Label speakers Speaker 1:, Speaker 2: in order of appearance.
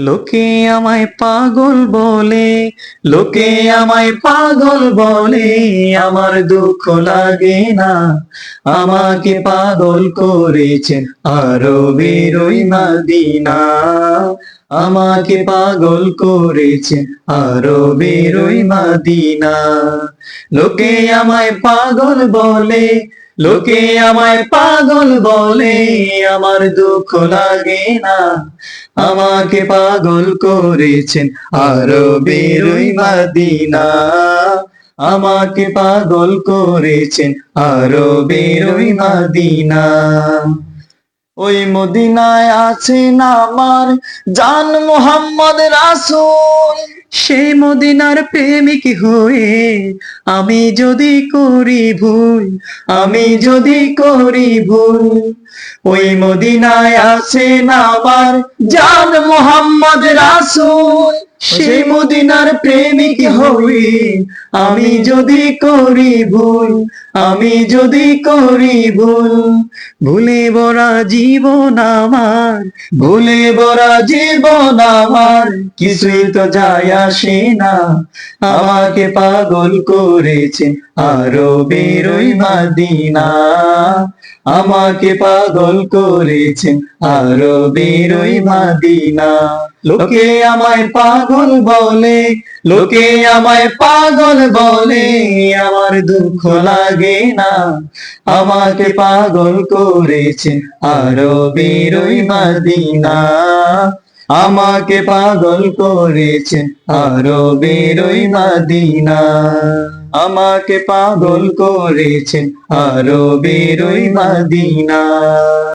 Speaker 1: লোকে আমায় পাগল বলে, লোকে আমায় পাগল বলে, আমার দুঃখ লাগে না। আমাকে পাগল করেছেন আরবের ওই মদিনা। আমাকে পাগল করেছেন আরবের ওই মদিনা। লোকে আমায় পাগল বলে, লোকে আমায় পাগল বলে, আমার দুঃখ লাগে না। আমাকে পাগল করেছেন আরবের ওই মদিনা। আমাকে পাগল করেছেন আরবের ওই মদিনা। ওই মদিনায় আছেন আমার জান মুহাম্মদ রাসূল। সেই মদিনার প্রেমিক হয়ে আমি যদি করি ভুল, আমি যদি করি ভুল, ওই মদিনায় আছেন আমার জান মুহাম্মদ রাসূল। সেই মদিনার প্রেমিক হয়ে আমি যদি করি ভুল, আমি যদি করি ভুল, ভুলে ভরা জীবন আমার, ভুলে ভরা জীবন আমার, কিছুই তো যায় আসে না। আমাকে পাগল করেছেন আরবের ওই মদিনা। আমাকে পাগল করেছেন আরবের ওই মদিনা। লোকে আমায় পাগল বলে, লোকে আমায় পাগল বলে, আমার দুঃখ লাগে না। আমাকে পাগল করেছেন আরবের ওই মদিনা। আমাকে পাগল করেছেন আরবের ওই মদিনা। আমাকে পাগল করেছেন আরবের ওই মদিনা।